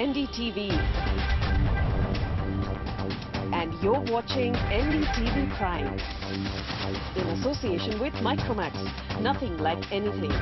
NDTV. And you're watching NDTV Prime. In association with Micromax. Nothing like anything.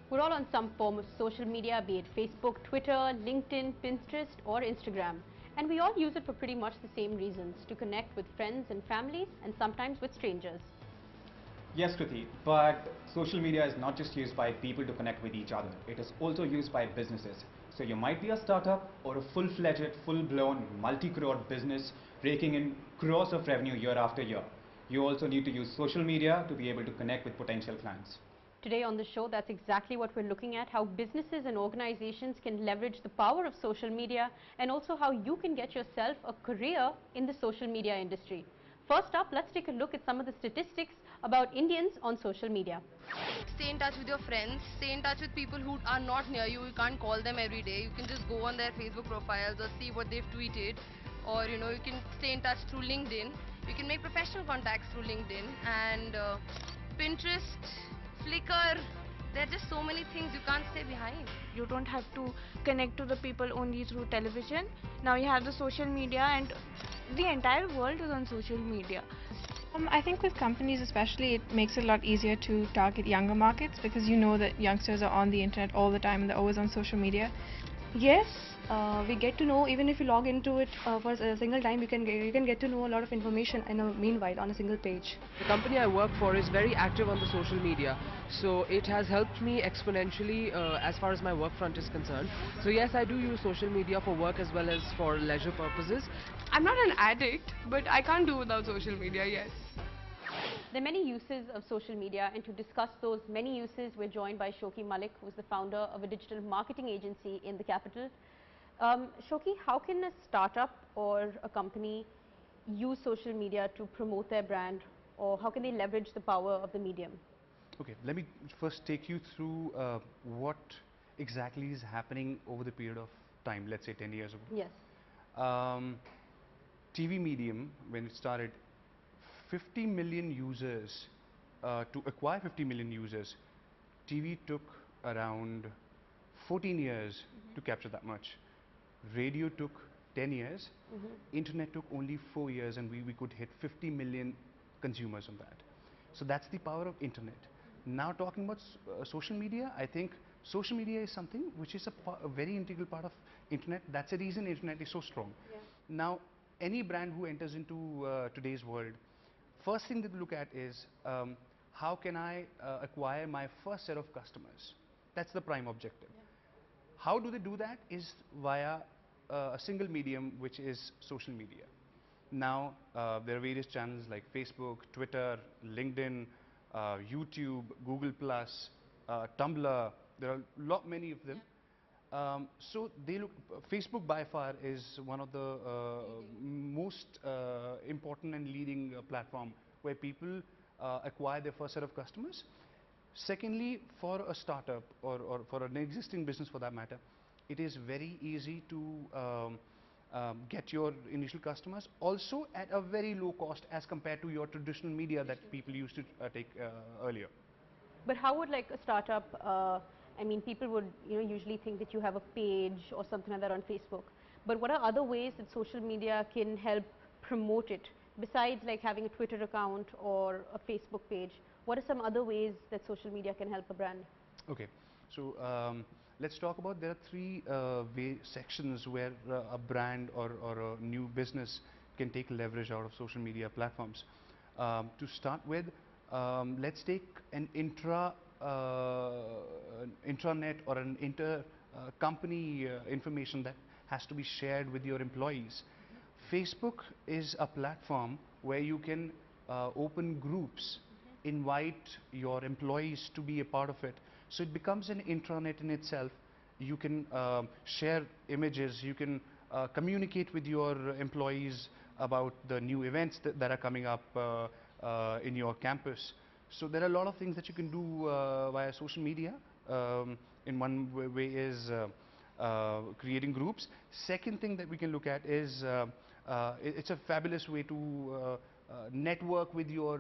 We're all on some form of social media, be it Facebook, Twitter, LinkedIn, Pinterest or Instagram. And we all use it for pretty much the same reasons, to connect with friends and families and sometimes with strangers. Yes, Kriti, but social media is not just used by people to connect with each other. It is also used by businesses. So you might be a startup or a full-fledged, full-blown, multi-crore business raking in crores of revenue year after year. You also need to use social media to be able to connect with potential clients. Today on the show, that's exactly what we're looking at, how businesses and organizations can leverage the power of social media and also how you can get yourself a career in the social media industry. First up, let's take a look at some of the statistics about Indians on social media. Stay in touch with your friends, stay in touch with people who are not near you. You can't call them every day. You can just go on their Facebook profiles or see what they've tweeted, or you can stay in touch through LinkedIn. You can make professional contacts through LinkedIn and Pinterest, Flickr. There are just so many things you can't stay behind. You don't have to connect to the people only through television. Now you have the social media and the entire world is on social media. I think with companies especially, it makes it a lot easier to target younger markets because you know that youngsters are on the internet all the time and they're always on social media. Yes, we get to know, even if you log into it for a single time, you can get to know a lot of information in a meanwhile on a single page. The company I work for is very active on the social media, so it has helped me exponentially as far as my work front is concerned. So yes, I do use social media for work as well as for leisure purposes. I'm not an addict, but I can't do without social media, yes. There are many uses of social media, and to discuss those many uses, we're joined by Shoki Malik, who's the founder of a digital marketing agency in the capital. Shoki, how can a startup or a company use social media to promote their brand, or how can they leverage the power of the medium? Okay, let me first take you through what exactly is happening over the period of time, let's say 10 years ago. Yes. TV medium, when it started, 50 million users, to acquire 50 million users, TV took around 14 years to capture that much. Radio took 10 years, internet took only 4 years, and we could hit 50 million consumers on that. So that's the power of internet. Now talking about social media, I think social media is something which is a very integral part of internet. That's the reason internet is so strong. Yeah. Now any brand who enters into today's world, first thing that they look at is how can I acquire my first set of customers. That's the prime objective. Yeah. How do they do that is via a single medium, which is social media. Now there are various channels like Facebook, Twitter, LinkedIn, YouTube, Google+, Tumblr. There are many of them. So they look, Facebook by far is one of the most important and leading platform where people acquire their first set of customers. Secondly, for a startup or for an existing business for that matter, it is very easy to get your initial customers, also at a very low cost as compared to your traditional media that people used to take earlier. But how would like a startup, I mean, people would usually think that you have a page or something like that on Facebook. But what are other ways that social media can help promote it? Besides like having a Twitter account or a Facebook page, what are some other ways that social media can help a brand? Okay, so let's talk about, there are three sections where a brand or a new business can take leverage out of social media platforms. To start with, let's take an intranet or an inter-company information that has to be shared with your employees. Facebook is a platform where you can open groups, invite your employees to be a part of it. So it becomes an intranet in itself. You can share images, you can communicate with your employees about the new events that are coming up in your campus. So there are a lot of things that you can do via social media. In one way is creating groups. Second thing that we can look at is it's a fabulous way to network with your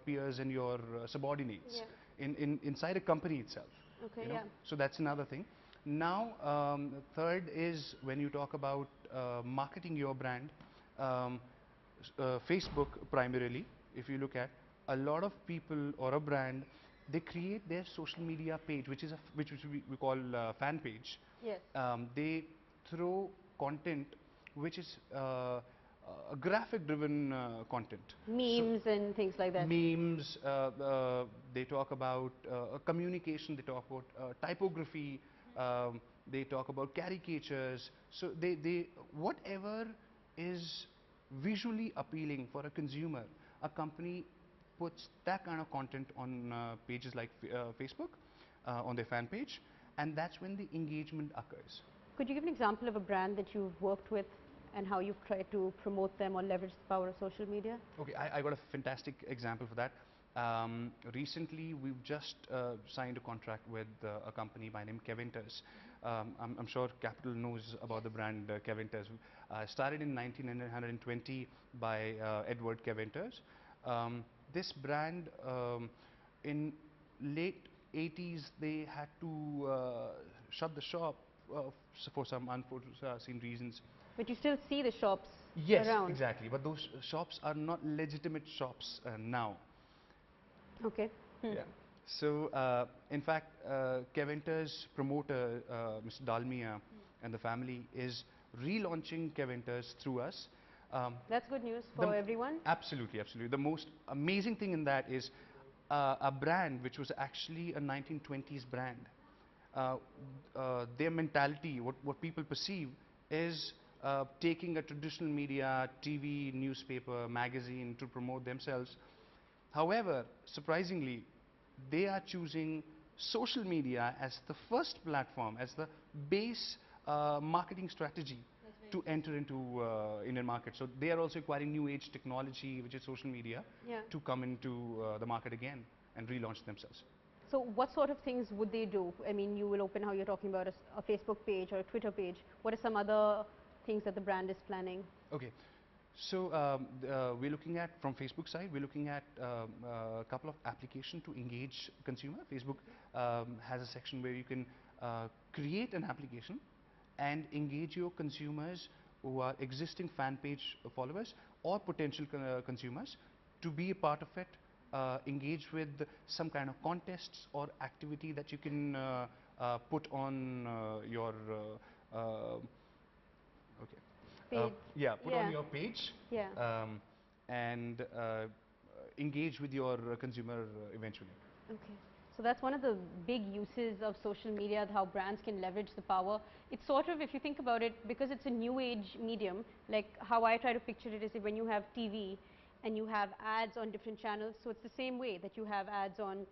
peers and your subordinates inside a company itself. Okay, You know? yeah. So that's another thing. Now, third is when you talk about marketing your brand, Facebook primarily, if you look at, a lot of people or a brand, they create their social media page, which is which we call fan page. Yes. They throw content which is graphic-driven content. Memes and things like that. Memes, they talk about communication, they talk about typography, they talk about caricatures. So they whatever is visually appealing for a consumer, a company puts that kind of content on pages like Facebook, on their fan page, and that's when the engagement occurs. Could you give an example of a brand that you've worked with and how you've tried to promote them or leverage the power of social media? Okay, I got a fantastic example for that. Recently, we've just signed a contract with a company by name Kevinters. I'm sure Capital knows about the brand Kevinters. Started in 1920 by Edward Kevinters. This brand, in late 80s, they had to shut the shop for some unforeseen reasons. But you still see the shops Yes, around. exactly. But those shops are not legitimate shops now. Okay. Yeah. So, in fact, Kevinters promoter, Mr. Dalmia and the family is relaunching Kevinters through us. That's good news for everyone. Absolutely, absolutely. The most amazing thing in that is a brand which was actually a 1920s brand. Their mentality, what people perceive, is taking a traditional media, TV, newspaper, magazine to promote themselves. However, surprisingly, they are choosing social media as the first platform, as the base marketing strategy to enter into Indian market. So they are also acquiring new age technology, which is social media, to come into the market again and relaunch themselves. So what sort of things would they do? I mean, you will open, how you're talking about a Facebook page or a Twitter page. What are some other things that the brand is planning? Okay. So we're looking at, from Facebook side, we're looking at a couple of applications to engage consumer. Facebook has a section where you can create an application and engage your consumers who are existing fan page followers or potential consumers to be a part of it, engage with some kind of contests or activity that you can put on your page. Put on your page, and engage with your consumer eventually. Okay. So that's one of the big uses of social media, how brands can leverage the power. It's sort of, if you think about it, because it's a new age medium, like how I try to picture it is when you have TV and you have ads on different channels. So it's the same way that you have ads on,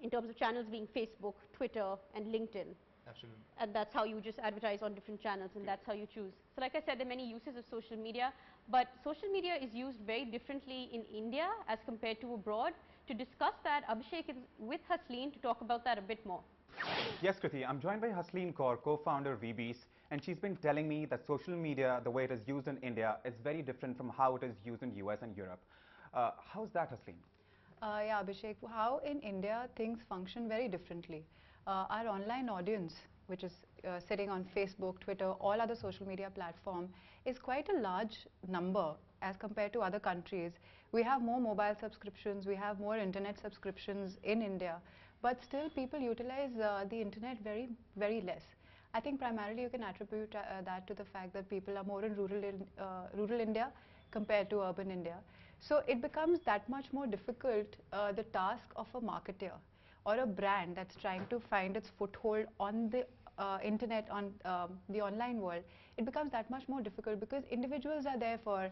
in terms of channels being Facebook, Twitter and LinkedIn. Absolutely. And that's how you just advertise on different channels, and that's how you choose. So like I said, there are many uses of social media, but social media is used very differently in India as compared to abroad. To discuss that, Abhishek is with Hasleen to talk about that a bit more. Yes, Kriti, I'm joined by Hasleen Kaur, co-founder of Webeasts, and she's been telling me that social media, the way it is used in India, is very different from how it is used in US and Europe. How's that, Hasleen? Yeah, Abhishek, how in India things function very differently. Our online audience, which is sitting on Facebook, Twitter, all other social media platform, is quite a large number as compared to other countries. We have more mobile subscriptions, we have more internet subscriptions in India, but still people utilize the internet very, very less. I think primarily you can attribute that to the fact that people are more in rural India compared to urban India. So it becomes that much more difficult, the task of a marketer or a brand that's trying to find its foothold on the internet, on the online world. It becomes that much more difficult because individuals are there for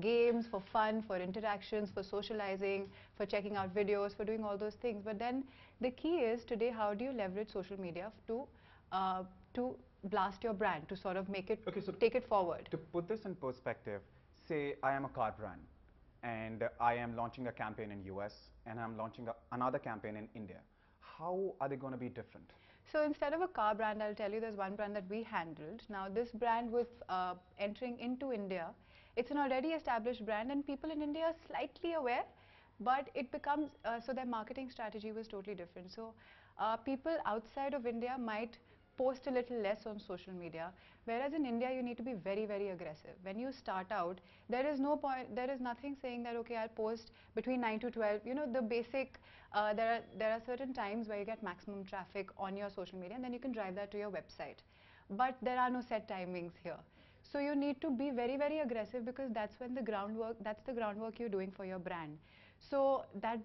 games, for fun, for interactions, for socializing, for checking out videos, for doing all those things. But then the key is today, how do you leverage social media to blast your brand, to sort of make it, Okay, so take it forward. to put this in perspective, say I am a car brand and I am launching a campaign in US and I'm launching another campaign in India. How are they going to be different? So instead of a car brand, I'll tell you there's one brand that we handled. Now this brand was entering into India. It's an already established brand and people in India are slightly aware, but it becomes, so their marketing strategy was totally different. So people outside of India might post a little less on social media, whereas in India you need to be very, very aggressive. When you start out, there is no point, there is nothing saying that, okay, I'll post between 9 to 12, you know, the basic, there are certain times where you get maximum traffic on your social media and then you can drive that to your website. But there are no set timings here. So you need to be very, very aggressive because that's when the groundwork you're doing for your brand. So that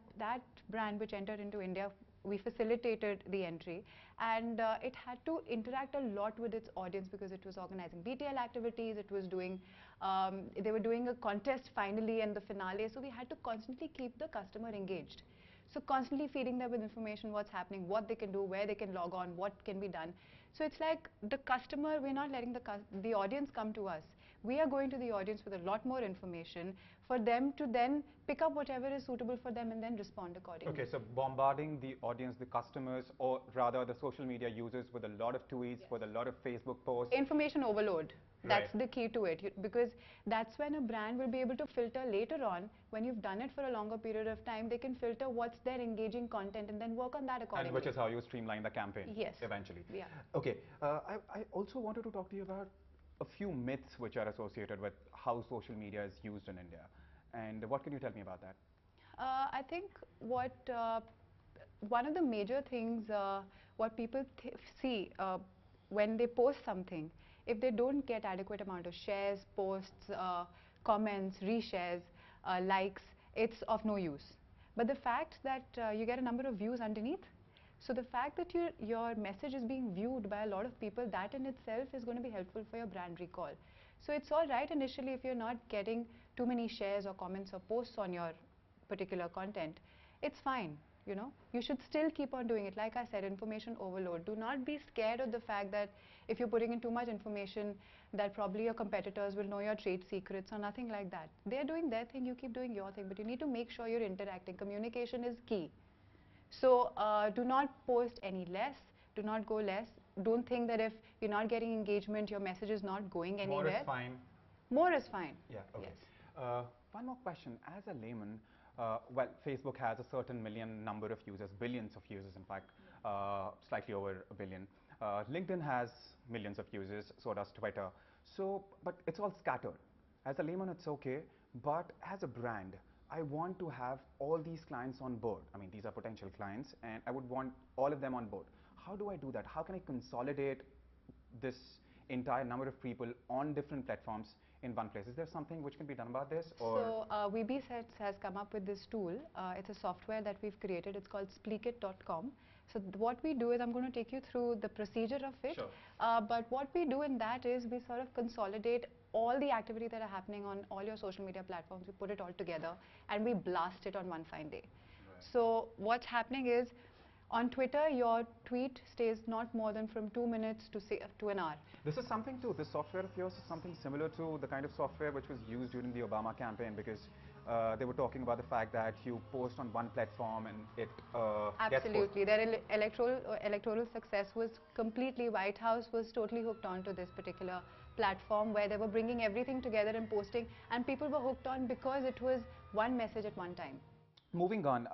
brand which entered into India, we facilitated the entry, and it had to interact a lot with its audience because it was organizing BTL activities, it was doing, they were doing a contest finally and the finale, so we had to constantly keep the customer engaged. So constantly feeding them with information, what's happening, what they can do, where they can log on, what can be done. So it's like the customer, we're not letting the audience come to us. We are going to the audience with a lot more information for them to then pick up whatever is suitable for them and then respond accordingly. Okay, so bombarding the audience, the customers, or rather the social media users with a lot of tweets, with a lot of Facebook posts. Information overload. That's Right. the key to it, because that's when a brand will be able to filter later on. When you've done it for a longer period of time, they can filter what's their engaging content and then work on that accordingly. And which is how you streamline the campaign. Yes. Eventually. Yeah. Okay, I also wanted to talk to you about a few myths which are associated with how social media is used in India. And what can you tell me about that? I think what one of the major things what people see when they post something, if they don't get adequate amount of shares, posts, comments, reshares, likes, it's of no use. But the fact that you get a number of views underneath, so the fact that your message is being viewed by a lot of people, that in itself is going to be helpful for your brand recall. So it's all right initially if you're not getting too many shares or comments or posts on your particular content. It's fine, you know. You should still keep on doing it. Like I said, information overload. Do not be scared of the fact that if you're putting in too much information, that probably your competitors will know your trade secrets or nothing like that. They're doing their thing, you keep doing your thing, but you need to make sure you're interacting. Communication is key. So do not post any less, do not go less. Don't think that if you're not getting engagement, your message is not going anywhere. More is fine. More is fine. Yeah, okay. Yes. One more question. As a layman, well, Facebook has a certain million number of users, billions of users in fact, slightly over a billion. LinkedIn has millions of users, so does Twitter. So, but it's all scattered. As a layman, it's okay, but as a brand, I want to have all these clients on board. I mean, these are potential clients, and I would want all of them on board. How do I do that? How can I consolidate this entire number of people on different platforms in one place? Is there something which can be done about this? Or So Webeasts has come up with this tool. It's a software that we've created. It's called Speakit.com. So what we do is, I'm going to take you through the procedure of it. Sure. But what we do in that is we sort of consolidate all the activity that are happening on all your social media platforms. We put it all together and we blast it on one fine day. Right. So what's happening is, on Twitter, your tweet stays not more than from 2 minutes to an hour. this is something too, this software of yours is something similar to the kind of software which was used during the Obama campaign, because they were talking about the fact that you post on one platform and it Absolutely. Their electoral success was completely, White House was totally hooked on to this particular platform where they were bringing everything together and posting, and people were hooked on because it was one message at one time. Moving on,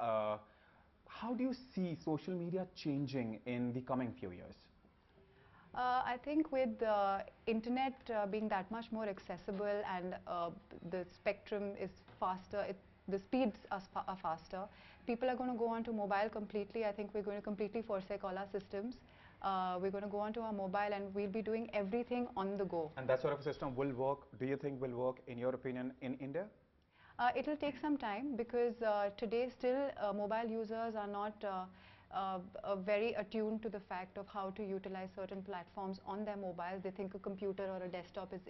how do you see social media changing in the coming few years? I think with the internet being that much more accessible and the spectrum is faster, the speeds are faster, people are going to go on to mobile completely. I think we're going to completely forsake all our systems. We're going to go onto our mobile and we'll be doing everything on the go. And that sort of a system will work, do you think will work, in your opinion, in India? It'll take some time because today still mobile users are not very attuned to the fact of how to utilize certain platforms on their mobiles. They think a computer or a desktop is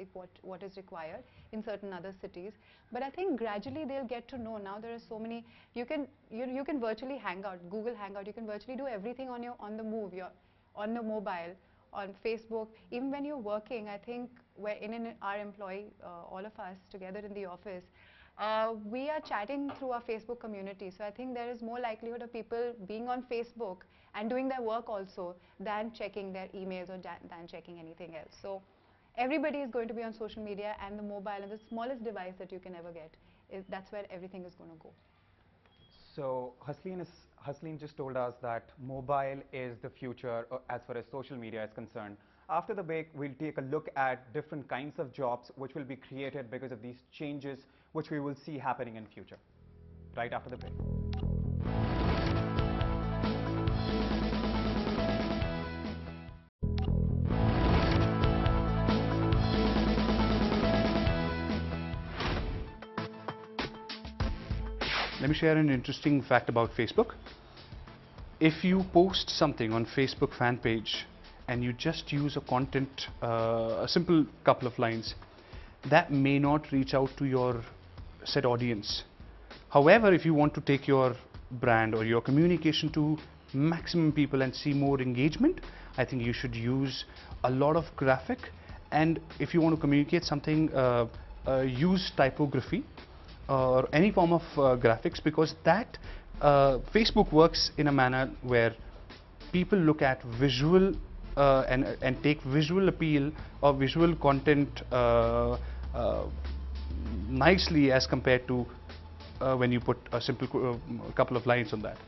what is required in certain other cities. But I think gradually they'll get to know. Now there are so many, you can virtually hang out, Google Hangout, you can virtually do everything on the move, on the mobile, on Facebook. Even when you're working, I think we're in our employee, all of us together in the office, we are chatting through our Facebook community. So I think there is more likelihood of people being on Facebook and doing their work also than checking their emails or than checking anything else. So everybody is going to be on social media, and the mobile and the smallest device that you can ever get, that's where everything is going to go. So Hasleen just told us that mobile is the future as far as social media is concerned. After the break, we'll take a look at different kinds of jobs which will be created because of these changes which we will see happening in future. Right after the break. Let me share an interesting fact about Facebook. If you post something on Facebook fan page and you just use a simple couple of lines, that may not reach out to your set audience. However, if you want to take your brand or your communication to maximum people and see more engagement, I think you should use a lot of graphic, and if you want to communicate something, use typography or any form of graphics, because that Facebook works in a manner where people look at visual and take visual appeal or visual content nicely as compared to when you put a simple couple of lines on that.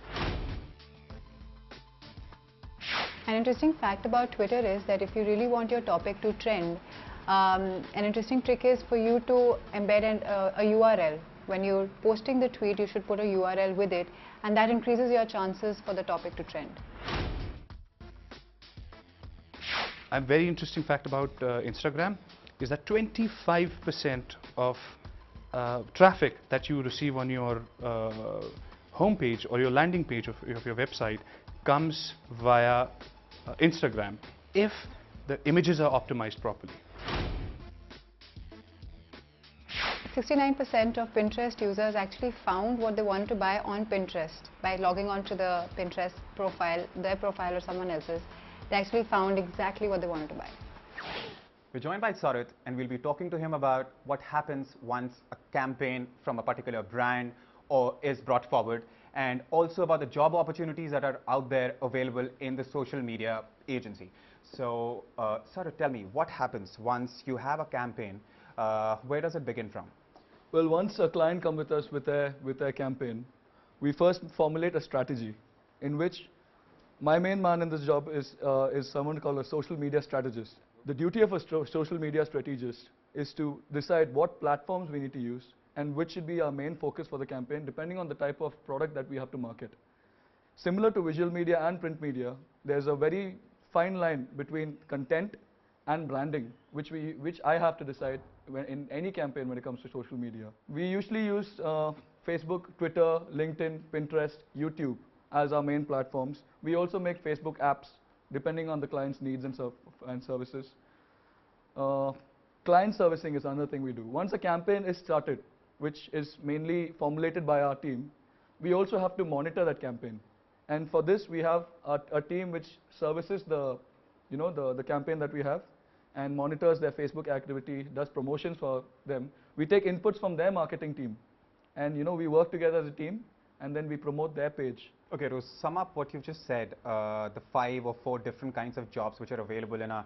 An interesting fact about Twitter is that if you really want your topic to trend, an interesting trick is for you to embed a URL. When you're posting the tweet, you should put a URL with it, and that increases your chances for the topic to trend. A very interesting fact about Instagram is that 25% of traffic that you receive on your homepage or your landing page of your website comes via Instagram if the images are optimized properly. 69% of Pinterest users actually found what they wanted to buy on Pinterest by logging on to the Pinterest profile, their profile or someone else's. They actually found exactly what they wanted to buy. We're joined by Sarit, and we'll be talking to him about what happens once a campaign from a particular brand or is brought forward, and also about the job opportunities that are out there available in the social media agency. So, Sarit, tell me, what happens once you have a campaign? Where does it begin from? Well, once a client comes with us with a campaign, we first formulate a strategy in which my main man in this job is someone called a social media strategist. The duty of a social media strategist is to decide what platforms we need to use and which should be our main focus for the campaign depending on the type of product that we have to market. Similar to visual media and print media, there's a very fine line between content and branding, which I have to decide in any campaign when it comes to social media. We usually use Facebook, Twitter, LinkedIn, Pinterest, YouTube as our main platforms. We also make Facebook apps depending on the client's needs and services. Client servicing is another thing we do. Once a campaign is started, which is mainly formulated by our team, we also have to monitor that campaign. And for this, we have a team which services the campaign that we have and monitors their Facebook activity, does promotions for them. We take inputs from their marketing team, and we work together as a team, and then we promote their page. Okay, to sum up what you've just said, the 5 or 4 different kinds of jobs which are available in a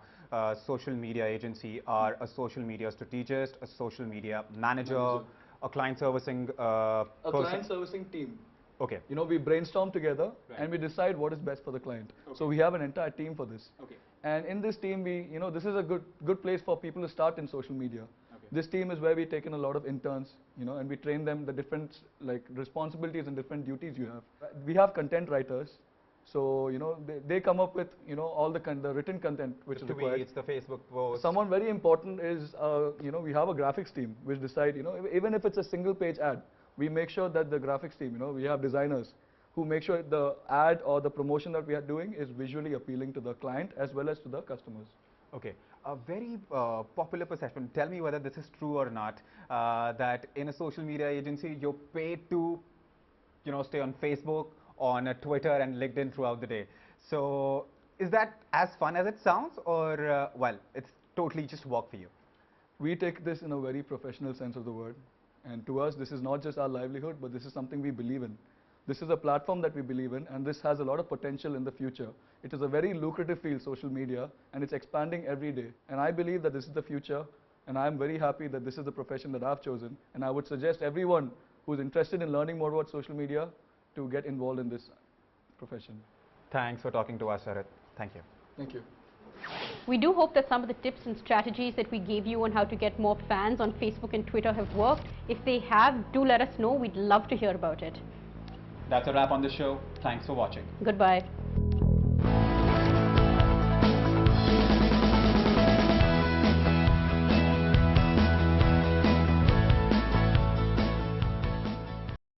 social media agency are a social media strategist, a social media manager, a client servicing person. A client servicing team. Okay. We brainstorm together and we decide what is best for the client. Okay. So we have an entire team for this. Okay. And in this team, this is a good place for people to start in social media. Okay. This team is where we take in a lot of interns, and we train them the different responsibilities and different duties you have. We have content writers, so they come up with all the written content which is required. It's the Facebook post. Someone very important is we have a graphics team which decide even if it's a single page ad, we make sure that the graphics team we have designers who make sure the ad or the promotion that we are doing is visually appealing to the client as well as to the customers. Okay, a very popular perception, tell me whether this is true or not, that in a social media agency you're paid to stay on Facebook, on Twitter and LinkedIn throughout the day. So is that as fun as it sounds, or well, it's totally just work for you? We take this in a very professional sense of the word. And to us, this is not just our livelihood, but this is something we believe in. This is a platform that we believe in, and this has a lot of potential in the future. It is a very lucrative field, social media, and it's expanding every day. And I believe that this is the future, and I'm very happy that this is the profession that I've chosen. And I would suggest everyone who's interested in learning more about social media to get involved in this profession. Thanks for talking to us, Sharat. Thank you. Thank you. We do hope that some of the tips and strategies that we gave you on how to get more fans on Facebook and Twitter have worked. If they have, do let us know. We'd love to hear about it. That's a wrap on the show. Thanks for watching. Goodbye.